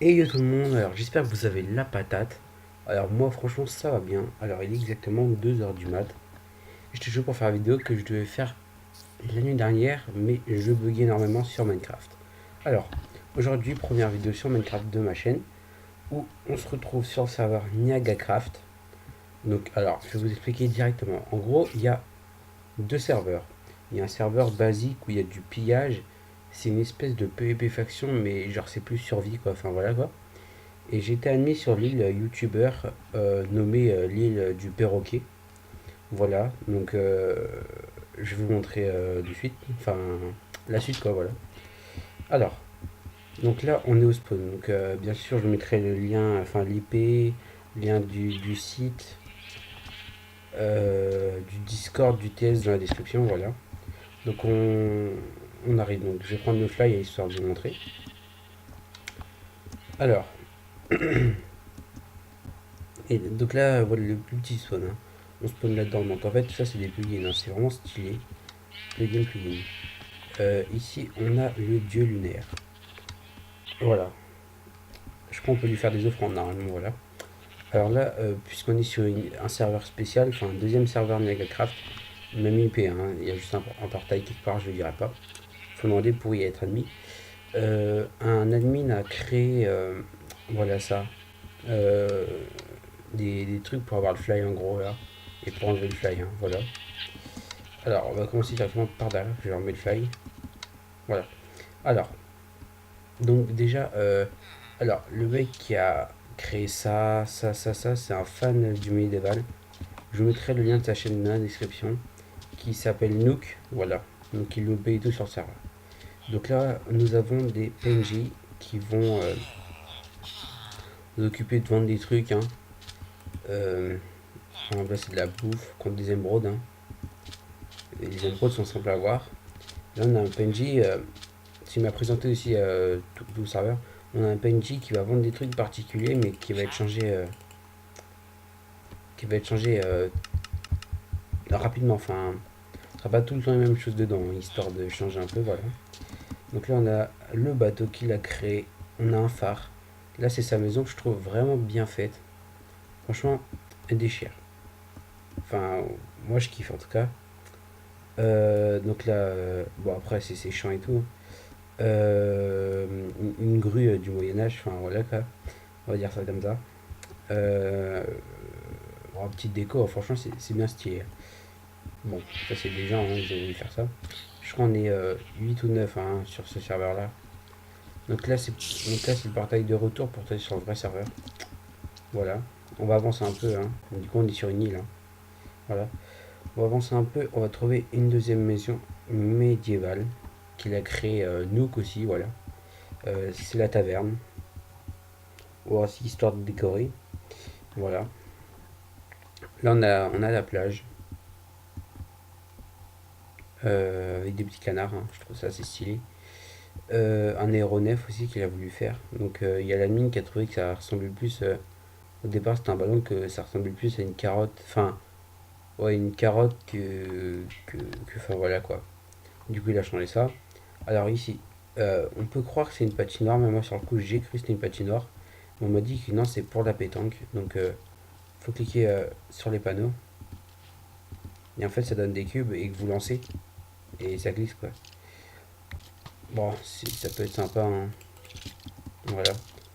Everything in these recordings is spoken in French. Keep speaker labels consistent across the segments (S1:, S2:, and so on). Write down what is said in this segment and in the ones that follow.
S1: Et yo tout le monde, alors j'espère que vous avez la patate. Alors moi franchement ça va bien. Alors il est exactement 2 heures du mat. J'étais chaud pour faire la vidéo que je devais faire la nuit dernière, mais je buguais énormément sur Minecraft. Alors aujourd'hui première vidéo sur Minecraft de ma chaîne, où on se retrouve sur le serveur NiagaCraft. Donc alors je vais vous expliquer directement. En gros il y a deux serveurs. Il y a un serveur basique où il y a du pillage. C'est une espèce de PvP faction, mais genre c'est plus survie quoi, enfin voilà quoi. Et j'ai été admis sur l'île youtubeur nommée l'île du perroquet. Voilà, donc je vais vous montrer de suite, enfin la suite quoi, voilà. Alors, donc là on est au spawn, donc bien sûr je mettrai le lien, enfin l'IP, lien du site, du Discord, du TS dans la description, voilà. Donc on arrive, donc je vais prendre le fly histoire de vous montrer. Alors, et donc là voilà le plus petit spawn, hein. On spawn là-dedans, donc en fait tout ça c'est des plugins, hein. C'est vraiment stylé. Plugin. Ici, on a le dieu lunaire. Voilà. Je crois qu'on peut lui faire des offrandes normalement, voilà. Alors là, puisqu'on est sur un serveur spécial, enfin un deuxième serveur NegaCraft, même IP, hein, il y a juste un portail quelque part, je ne le dirai pas. Il faut demander pour y être admis. Un admin a créé, voilà ça, euh, des trucs pour avoir le fly en gros là, et pour enlever le fly, hein, voilà. Alors, on va commencer directement par derrière, je vais enlever le fly. Voilà. Alors, donc déjà, alors le mec qui a créé ça, c'est un fan du médiéval. Je vous mettrai le lien de sa chaîne dans la description, qui s'appelle Nook, voilà. Donc il nous paye tout sur le serveur. Donc là, nous avons des PNJ qui vont nous occuper de vendre des trucs, hein. Euh, là c'est de la bouffe contre des émeraudes, hein. Et les émeraudes sont simples à voir. Là on a un PNJ, s'il m'a présenté aussi tout le serveur, on a un PNJ qui va vendre des trucs particuliers mais qui va être changé rapidement. Enfin, ce sera pas tout le temps les mêmes choses dedans, hein, histoire de changer un peu, voilà. Donc là, on a le bateau qu'il a créé. On a un phare. Là, c'est sa maison que je trouve vraiment bien faite. Franchement, elle déchire. Enfin, moi, je kiffe en tout cas. Donc là, bon, après, c'est chiant et tout. Une grue du Moyen-Âge, enfin voilà quoi. On va dire ça comme ça. Euh, bon, petite déco, franchement, c'est bien stylé. Bon, ça c'est des gens, hein, ils ont voulu faire ça. Je crois qu'on est 8 ou 9, hein, sur ce serveur-là. Donc là, c'est le portail de retour pour aller sur le vrai serveur. Voilà. On va avancer un peu, hein. Du coup, on est sur une île, hein. Voilà. On va avancer un peu. On va trouver une deuxième maison médiévale qu'il a créé Nook aussi, voilà. C'est la taverne. Ou aussi histoire de décorer. Voilà. Là, on a la plage. Avec des petits canards, hein. Je trouve ça assez stylé. Un aéronef aussi qu'il a voulu faire. Donc il y a l'admin qui a trouvé que ça ressemblait plus. Au départ, c'était un ballon que ça ressemblait plus à une carotte. Enfin, ouais, une carotte enfin voilà quoi. Du coup, il a changé ça. Alors ici, on peut croire que c'est une patinoire, mais moi sur le coup, j'ai cru que c'était une patinoire. On m'a dit que non, c'est pour la pétanque. Donc, faut cliquer sur les panneaux. Et en fait, ça donne des cubes et que vous lancez. Et ça glisse quoi. Bon, ça peut être sympa, hein. Voilà.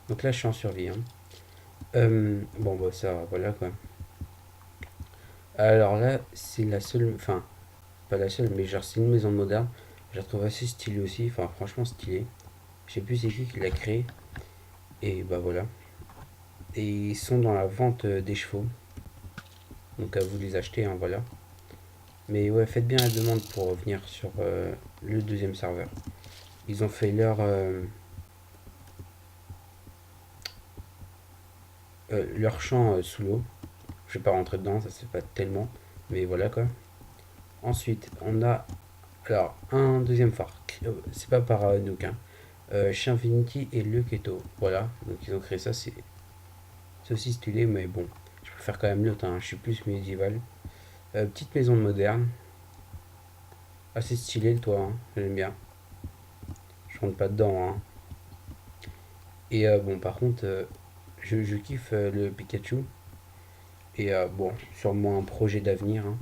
S1: Donc là, je suis en survie, hein. Bon, bah ça, voilà quoi. Alors là, c'est la seule, enfin, pas la seule, mais genre c'est une maison moderne. Je la trouve assez stylée aussi, enfin franchement stylée. Je sais plus c'est qui l'a créée. Et bah voilà. Et ils sont dans la vente des chevaux. Donc à vous les acheter, hein, voilà. Mais ouais, faites bien la demande pour revenir sur le deuxième serveur. Ils ont fait leur champ sous l'eau. Je vais pas rentrer dedans, ça c'est pas tellement. Mais voilà quoi. Ensuite, on a alors un deuxième phare. C'est pas par Nook, hein. Chez Infinity et le Keto. Voilà, donc ils ont créé ça, c'est aussi stylé, mais bon, je préfère quand même l'autre, hein. Je suis plus médiéval. Petite maison moderne, assez stylé le toit, hein. J'aime bien. Je rentre pas dedans, hein. Et bon, par contre, je kiffe le Pikachu. Et bon, sûrement un projet d'avenir, hein.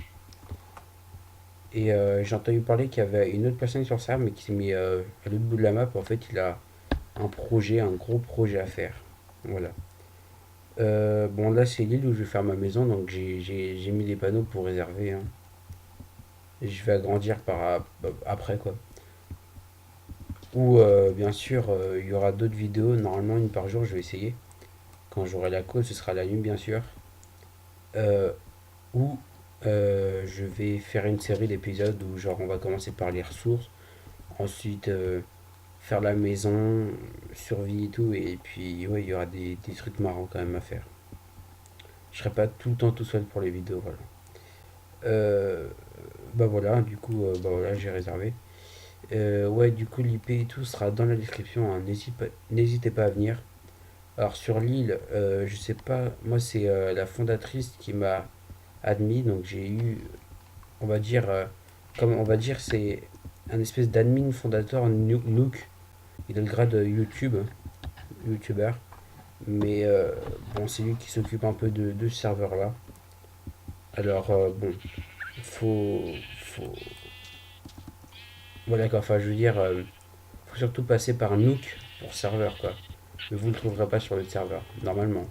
S1: Et j'ai entendu parler qu'il y avait une autre personne sur ça, mais qui s'est mis à l'autre bout de la map. En fait, il a un projet, un gros projet à faire. Voilà. Bon, là, c'est l'île où je vais faire ma maison, donc j'ai mis des panneaux pour réserver, hein. Et je vais agrandir après, quoi. Ou, bien sûr, il y aura d'autres vidéos, normalement une par jour, je vais essayer. Quand j'aurai la cause, ce sera la nuit, bien sûr. Euh, ou je vais faire une série d'épisodes où, genre, on va commencer par les ressources, ensuite faire la maison, survie et tout, et puis, ouais, il y aura des trucs marrants quand même à faire. Je serai pas tout le temps tout seul pour les vidéos, voilà. Euh, Bah voilà, du coup, bah voilà, j'ai réservé. Ouais, du coup, l'IP et tout sera dans la description, hein. N'hésitez pas à venir. Alors sur l'île, je sais pas, moi c'est la fondatrice qui m'a admis, donc j'ai eu, on va dire, comme on va dire, c'est un espèce d'admin fondateur Nook. Il a le grade YouTube, YouTuber, mais bon, c'est lui qui s'occupe un peu de ce serveur-là. Alors bon, faut, faut, voilà quoi, enfin je veux dire, faut surtout passer par Nook pour serveur quoi. Mais vous ne le trouverez pas sur le serveur, normalement.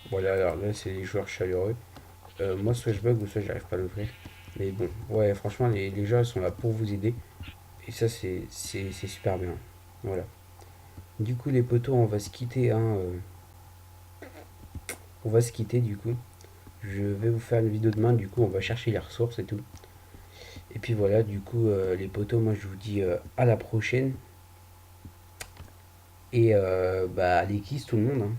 S1: Voilà, alors là c'est les joueurs chaleureux. Moi, soit je bug ou soit j'arrive pas à l'ouvrir. Mais bon, ouais, franchement, les gens sont là pour vous aider. Et ça, c'est super bien. Voilà. Du coup, les potos, on va se quitter, hein. On va se quitter, du coup. Je vais vous faire une vidéo demain. Du coup, on va chercher les ressources et tout. Et puis voilà, du coup, les potos, moi, je vous dis à la prochaine. Et bah, allez, kiss tout le monde, hein.